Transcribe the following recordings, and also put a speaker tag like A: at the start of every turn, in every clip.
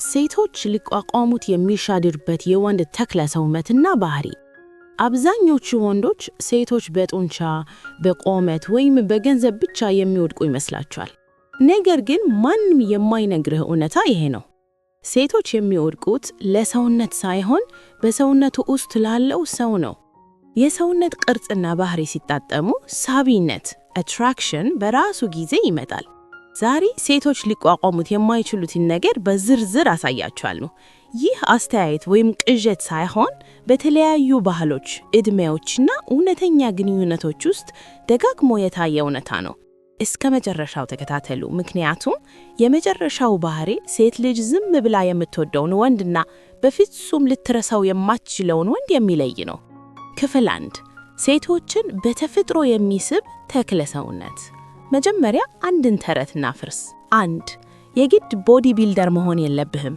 A: ሴቶች ሊቋቋሙት የሚሻድርበት የወንድ ተክለ ሰውነትና ባህሪ። አብዛኞቹ ወንዶች ሴቶች በጡንቻ በቆመት ወይም በገንዘብ ብቻ የሚወድቁ ይመስላቸዋል። ነገር ግን ማንም የማይነግርህ እውነታ ይሄ ነው። ሴቶች የሚወድቁት ለሰውነት ሳይሆን በሰውነቱ ውስጥ ላለው ሰው ነው። የሰውነት ቅርጽና ባህሪ ሲጣጣሙ ሳቢነት attraction በራሱ ጊዜ ይመጣል። ዛሬ ሴቶች ሊቋቋሙት የማይችሉትን ነገር በዝርዝር አሳያቸዋለሁ። ይህ አስተያየት ወይም ቅዠት ሳይሆን በተለያዩ ባህሎች፣ እድሜዎችና እውነተኛ ግንኙነቶች ውስጥ ደጋግሞ የታየ እውነታ ነው። እስከ መጨረሻው ተከታተሉ፣ ምክንያቱም የመጨረሻው ባህሪ ሴት ልጅ ዝም ብላ የምትወደውን ወንድና በፍጹም ልትረሳው የማትችለውን ወንድ የሚለይ ነው። ክፍል 1 ሴቶችን በተፈጥሮ የሚስብ ተክለ ሰውነት። መጀመሪያ አንድን ተረት እናፍርስ። 1 የግድ ቦዲ ቢልደር መሆን የለብህም።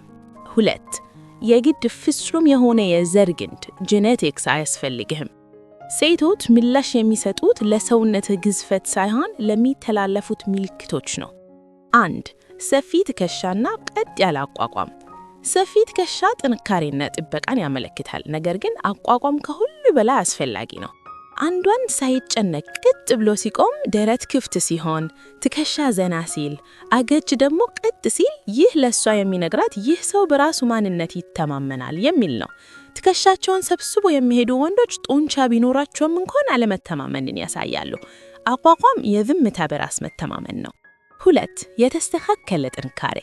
A: 2 የግድ ፍጹም የሆነ የዘር ግንድ ጄኔቲክስ አያስፈልግህም። ሴቶች ምላሽ የሚሰጡት ለሰውነት ግዝፈት ሳይሆን ለሚተላለፉት ምልክቶች ነው። 1 ሰፊ ትከሻና ቀጥ ያለ አቋቋም። ሰፊ ትከሻ ጥንካሬና ጥበቃን ያመለክታል፣ ነገር ግን አቋቋም ከሁሉ በላይ አስፈላጊ ነው። አንድ ወንድ ሳይጨነቅ ቀጥ ብሎ ሲቆም፣ ደረት ክፍት ሲሆን፣ ትከሻ ዘና ሲል፣ አገጭ ደግሞ ቀጥ ሲል፣ ይህ ለሷ የሚነግራት ይህ ሰው በራሱ ማንነት ይተማመናል የሚል ነው። ትከሻቸውን ሰብስቦ የሚሄዱ ወንዶች ጡንቻ ቢኖራቸውም እንኳን አለመተማመንን ያሳያሉ። አቋቋም የዝምታ በራስ መተማመን ነው። 2 የተስተካከለ ጥንካሬ፣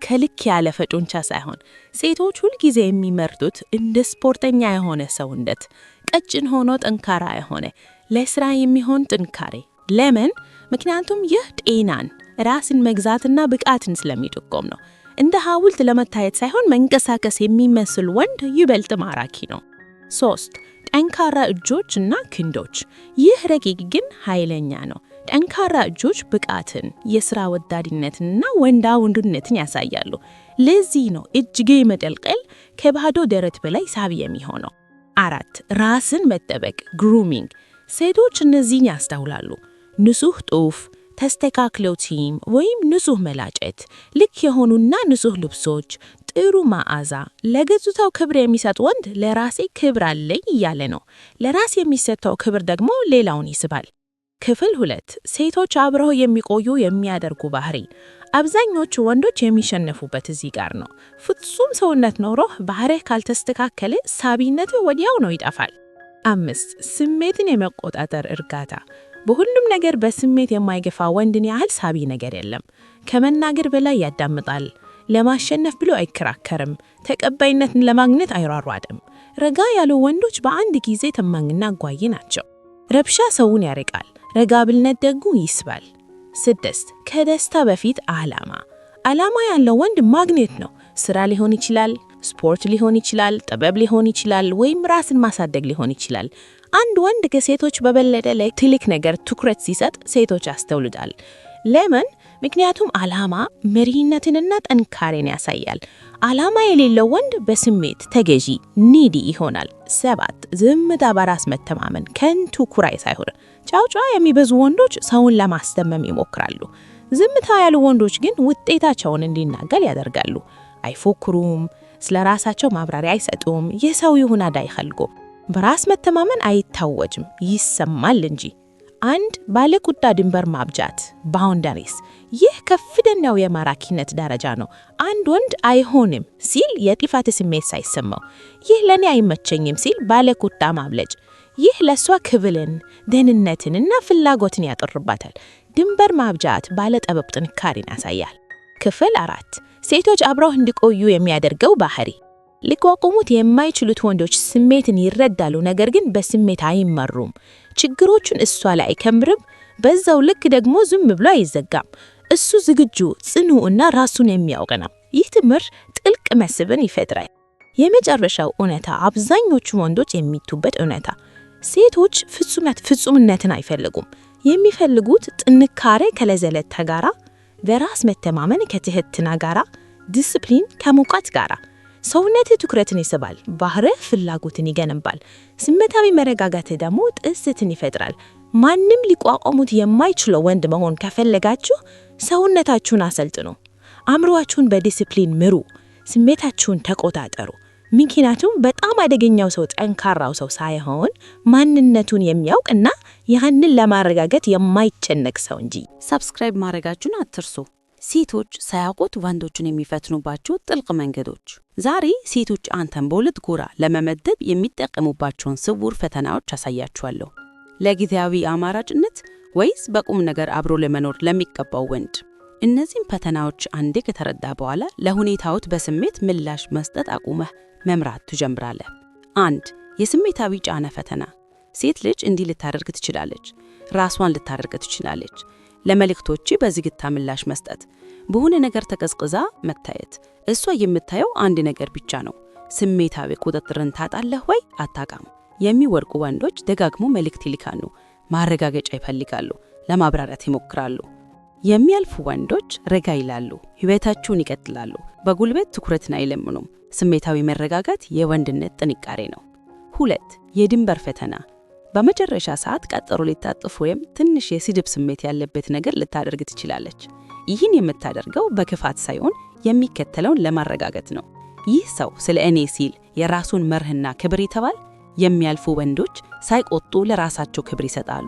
A: ከልክ ያለፈ ጡንቻ ሳይሆን ሴቶች ሁልጊዜ የሚመርጡት እንደ ስፖርተኛ የሆነ ሰውነት፣ ቀጭን ሆኖ ጠንካራ የሆነ ለስራ የሚሆን ጥንካሬ። ለምን? ምክንያቱም ይህ ጤናን፣ ራስን መግዛትና ብቃትን ስለሚጠቁም ነው። እንደ ሐውልት ለመታየት ሳይሆን መንቀሳቀስ የሚመስል ወንድ ይበልጥ ማራኪ ነው። 3 ጠንካራ እጆችና ክንዶች። ይህ ረቂቅ ግን ኃይለኛ ነው። ጠንካራ እጆች ብቃትን፣ የሥራ ወዳድነትንና ወንዳ ወንድነትን ያሳያሉ። ለዚህ ነው እጅጌ መጠልቀል ከባዶ ደረት በላይ ሳቢ የሚሆነው። 4 ራስን መጠበቅ ግሩሚንግ። ሴቶች እነዚህን ያስተውላሉ። ንጹህ ጡፍ፣ ተስተካክለው ቲም ወይም ንጹህ መላጨት፣ ልክ የሆኑና ንጹህ ልብሶች፣ ጥሩ መዓዛ። ለገጽታው ክብር የሚሰጥ ወንድ ለራሴ ክብር አለኝ እያለ ነው። ለራስ የሚሰጠው ክብር ደግሞ ሌላውን ይስባል። ክፍል 2 ሴቶች አብረው የሚቆዩ የሚያደርጉ ባህሪ። አብዛኞቹ ወንዶች የሚሸነፉበት እዚህ ጋር ነው። ፍጹም ሰውነት ኖሮህ ባህሪህ ካልተስተካከለ ሳቢነት ወዲያው ነው ይጠፋል። 5 ስሜትን የመቆጣጠር እርጋታ። በሁሉም ነገር በስሜት የማይገፋ ወንድን ያህል ሳቢ ነገር የለም። ከመናገር በላይ ያዳምጣል። ለማሸነፍ ብሎ አይከራከርም። ተቀባይነትን ለማግኘት አይሯሯጥም። ረጋ ያሉ ወንዶች በአንድ ጊዜ ተማኝና አጓይ ናቸው። ረብሻ ሰውን ያርቃል፣ ረጋ ብልነት ደግሞ ይስባል። 6 ከደስታ በፊት ዓላማ ያለው ወንድ ማግኔት ነው። ስራ ሊሆን ይችላል፣ ስፖርት ሊሆን ይችላል፣ ጥበብ ሊሆን ይችላል፣ ወይም ራስን ማሳደግ ሊሆን ይችላል። አንድ ወንድ ከሴቶች በበለጠ ለትልቅ ነገር ትኩረት ሲሰጥ ሴቶች ያስተውሉታል። ለምን? ምክንያቱም ዓላማ መሪነትንና ጠንካሬን ያሳያል። ዓላማ የሌለው ወንድ በስሜት ተገዢ ኒዲ ይሆናል። 7 ዝምታ በራስ መተማመን ከንቱ ኩራይ ሳይሆን። ጫውጫ የሚበዙ ወንዶች ሰውን ለማስደመም ይሞክራሉ። ዝምታ ያሉ ወንዶች ግን ውጤታቸውን እንዲናገር ያደርጋሉ። አይፎክሩም፣ ስለ ራሳቸው ማብራሪያ አይሰጡም፣ የሰው ይሁን አይፈልጉም። በራስ መተማመን አይታወጅም፣ ይሰማል እንጂ። 1 ባለቁጣ ድንበር ማብጃት ባውንደሪስ። ይህ ከፍተኛው የማራኪነት ደረጃ ነው። አንድ ወንድ አይሆንም ሲል የጥፋት ስሜት ሳይሰማው፣ ይህ ለኔ አይመቸኝም ሲል ባለቁጣ ማብለጭ። ይህ ለሷ ክብርን፣ ደህንነትንና ፍላጎትን ያጠርባታል። ድንበር ማብጃት ባለጠበብ ጥንካሬን ያሳያል። ክፍል 4 ሴቶች አብረው እንዲቆዩ የሚያደርገው ባህሪ። ሊቋቋሙት የማይችሉት ወንዶች ስሜትን ይረዳሉ፣ ነገር ግን በስሜት አይመሩም። ችግሮቹን እሷ ላይ አይከምርም፣ በዛው ልክ ደግሞ ዝም ብሎ አይዘጋም። እሱ ዝግጁ፣ ጽኑ እና ራሱን የሚያውቅ ነው። ይህ ትምህርት ጥልቅ መስህብን ይፈጥራል። የመጨረሻው እውነታ፣ አብዛኞቹ ወንዶች የሚቱበት እውነታ፣ ሴቶች ፍጹምነትን አይፈልጉም። የሚፈልጉት ጥንካሬ ከለዘለታ ጋራ፣ በራስ መተማመን ከትህትና ጋራ፣ ዲስፕሊን ከሙቀት ጋራ። ሰውነት ትኩረትን ይስባል፣ ባህርህ ፍላጎትን ይገነባል። ስሜታዊ መረጋጋት ደግሞ ጥስትን ይፈጥራል። ማንም ሊቋቋሙት የማይችለው ወንድ መሆን ከፈለጋችሁ ሰውነታችሁን አሰልጥኑ፣ አእምሮአችሁን በዲሲፕሊን ምሩ፣
B: ስሜታችሁን ተቆጣጠሩ። ምክንያቱም በጣም አደገኛው ሰው ጠንካራው ሰው ሳይሆን ማንነቱን የሚያውቅና ያንን ለማረጋገጥ የማይጨነቅ ሰው እንጂ።
A: ሰብስክራይብ ማድረጋችሁን አትርሱ። ሴቶች ሳያውቁት ወንዶችን የሚፈትኑባቸው ጥልቅ መንገዶች። ዛሬ ሴቶች አንተን በሁለት ጎራ ለመመደብ የሚጠቀሙባቸውን ስውር ፈተናዎች አሳያችኋለሁ። ለጊዜያዊ አማራጭነት ወይስ በቁም ነገር አብሮ ለመኖር ለሚቀባው ወንድ? እነዚህም ፈተናዎች አንዴ ከተረዳ በኋላ ለሁኔታዎች በስሜት ምላሽ መስጠት አቁመህ መምራት ትጀምራለህ። 1. የስሜታዊ ጫና ፈተና። ሴት ልጅ እንዲህ ልታደርግ ትችላለች፣ ራሷን ልታደርግ ትችላለች። ለመልእክቶች በዝግታ ምላሽ መስጠት፣ በሆነ ነገር ተቀዝቅዛ መታየት። እሷ የምታየው አንድ ነገር ብቻ ነው። ስሜታዊ ቁጥጥርን ታጣለህ ወይ? አታቃም። የሚወርቁ ወንዶች ደጋግሞ መልእክት ይልካሉ፣ ማረጋገጫ ይፈልጋሉ፣ ለማብራራት ይሞክራሉ። የሚያልፉ ወንዶች ረጋ ይላሉ፣ ህይወታቸውን ይቀጥላሉ፣ በጉልበት ትኩረትን አይለምኑም። ስሜታዊ መረጋጋት የወንድነት ጥንካሬ ነው። 2. የድንበር ፈተና። በመጨረሻ ሰዓት ቀጠሮ ሊታጠፍ ወይም ትንሽ የስድብ ስሜት ያለበት ነገር ልታደርግ ትችላለች። ይህን የምታደርገው በክፋት ሳይሆን የሚከተለውን ለማረጋገጥ ነው። ይህ ሰው ስለ እኔ ሲል የራሱን መርህና ክብር ይተዋል። የሚያልፉ ወንዶች ሳይቆጡ ለራሳቸው ክብር ይሰጣሉ።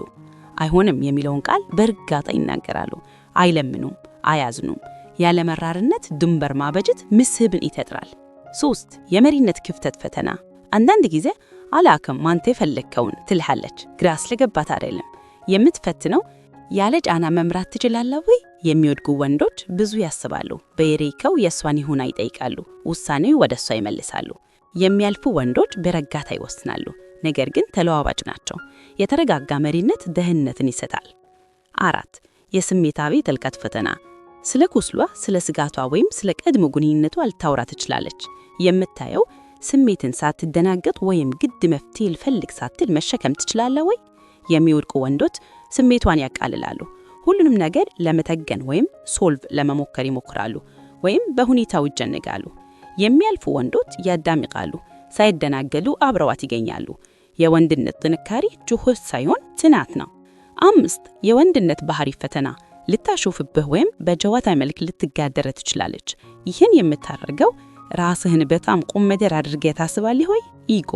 A: አይሆንም የሚለውን ቃል በእርጋታ ይናገራሉ። አይለምኑም፣ አያዝኑም። ያለ መራርነት ድንበር ማበጀት መስህብን ይፈጥራል። 3. የመሪነት ክፍተት ፈተና። አንዳንድ ጊዜ አላከም አንተ የፈለግከውን ትልሃለች፣ ግራ ስለገባት አይደለም። የምትፈትነው ያለ ጫና መምራት ትችላለህ ወይ? የሚወድቁ ወንዶች ብዙ ያስባሉ፣ በየሬካው የእሷን ይሁን ይጠይቃሉ፣ ውሳኔው ወደ እሷ ይመልሳሉ። የሚያልፉ ወንዶች በረጋታ ይወስናሉ፣ ነገር ግን ተለዋዋጭ ናቸው። የተረጋጋ መሪነት ደህንነትን ይሰጣል። 4. የስሜታዊ ጥልቀት ፈተና። ስለ ቁስሏ፣ ስለ ስጋቷ ወይም ስለ ቀድሞ ግንኙነቷ ልታወራ ትችላለች። የምታየው ስሜትን ሳትደናገጥ ወይም ግድ መፍትሄ ልፈልግ ሳትል መሸከም ትችላለህ ወይ? የሚወድቁ ወንዶች ስሜቷን ያቃልላሉ፣ ሁሉንም ነገር ለመተገን ወይም ሶልቭ ለመሞከር ይሞክራሉ፣ ወይም በሁኔታው ይጨነቃሉ። የሚያልፉ ወንዶች ያዳምቃሉ፣ ሳይደናገሉ አብረዋት ይገኛሉ። የወንድነት ጥንካሬ ጩኸት ሳይሆን ጽናት ነው። 5. የወንድነት ባህሪ ፈተና። ልታሾፍብህ ወይም በጨዋታ መልክ ልትጋደረ ትችላለች። ይህን የምታደርገው ራስህን በጣም ቁም ነገር አድርገህ ታስባለህ ወይ? ኢጎ።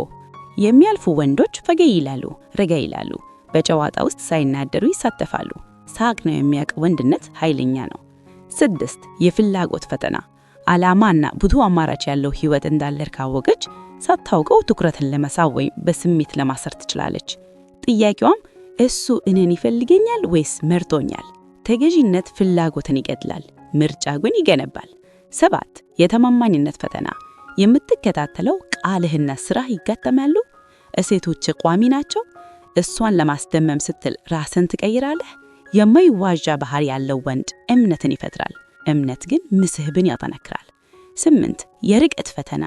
A: የሚያልፉ ወንዶች ፈገግ ይላሉ፣ ረጋ ይላሉ፣ በጨዋታ ውስጥ ሳይናደሩ ይሳተፋሉ። ሳቅ ነው የሚያውቅ ወንድነት ኃይለኛ ነው። 6. የፍላጎት ፈተና። ዓላማና ብዙ አማራጭ ያለው ህይወት እንዳለር ካወቀች ሳታውቀው ትኩረትን ለመሳብ ወይም በስሜት ለማሰር ትችላለች። ጥያቄዋም እሱ እኔን ይፈልገኛል ወይስ መርጦኛል? ተገዥነት ፍላጎትን ይገድላል፣ ምርጫ ግን ይገነባል። 7. የተማማኝነት ፈተና። የምትከታተለው ቃልህና ስራህ ይጋጠማሉ። እሴቶች ቋሚ ናቸው። እሷን ለማስደመም ስትል ራስን ትቀይራለህ። የማይዋዣ ባህሪ ያለው ወንድ እምነትን ይፈጥራል፣ እምነት ግን መስህብን ያጠነክራል። 8. የርቀት ፈተና።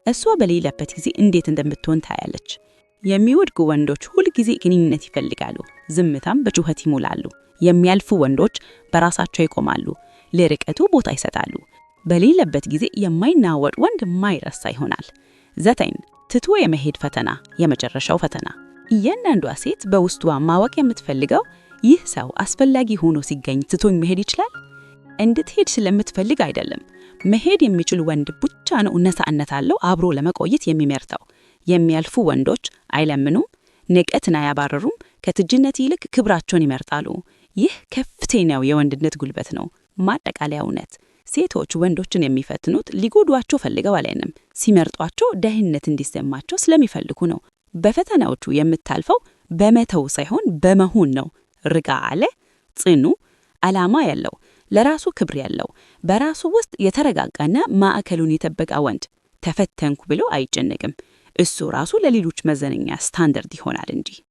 A: እሷ በሌለበት ጊዜ እንዴት እንደምትሆን ታያለች። የሚወድቁ ወንዶች ሁል ጊዜ ግንኙነት ይፈልጋሉ፣ ዝምታም በጩኸት ይሞላሉ። የሚያልፉ ወንዶች በራሳቸው ይቆማሉ፣ ለርቀቱ ቦታ ይሰጣሉ። በሌለበት ጊዜ የማይናወጥ ወንድ ማይረሳ ይሆናል። 9. ትቶ የመሄድ ፈተና። የመጨረሻው ፈተና። እያንዳንዷ ሴት በውስጧ ማወቅ የምትፈልገው ይህ ሰው አስፈላጊ ሆኖ ሲገኝ ትቶኝ መሄድ ይችላል? እንድትሄድ ስለምትፈልግ አይደለም። መሄድ የሚችል ወንድ ብቻ ነው ነፃነት አለው አብሮ ለመቆየት የሚመርጠው። የሚያልፉ ወንዶች አይለምኑም፣ ንቀትን አያባረሩም፣ ከትጅነት ይልቅ ክብራቸውን ይመርጣሉ። ይህ ከፍተኛው የወንድነት ጉልበት ነው። ማጠቃለያ እውነት፣ ሴቶች ወንዶችን የሚፈትኑት ሊጎዷቸው ፈልገው አይደለም፣ ሲመርጧቸው ደህንነት እንዲሰማቸው ስለሚፈልጉ ነው። በፈተናዎቹ የምታልፈው በመተው ሳይሆን በመሆን ነው። ርጋ አለ፣ ጽኑ፣ ዓላማ ያለው፣ ለራሱ ክብር ያለው፣ በራሱ ውስጥ የተረጋጋና ማዕከሉን የጠበቀ ወንድ ተፈተንኩ ብሎ አይጨነቅም። እሱ ራሱ ለሌሎች መዘነኛ ስታንዳርድ ይሆናል እንጂ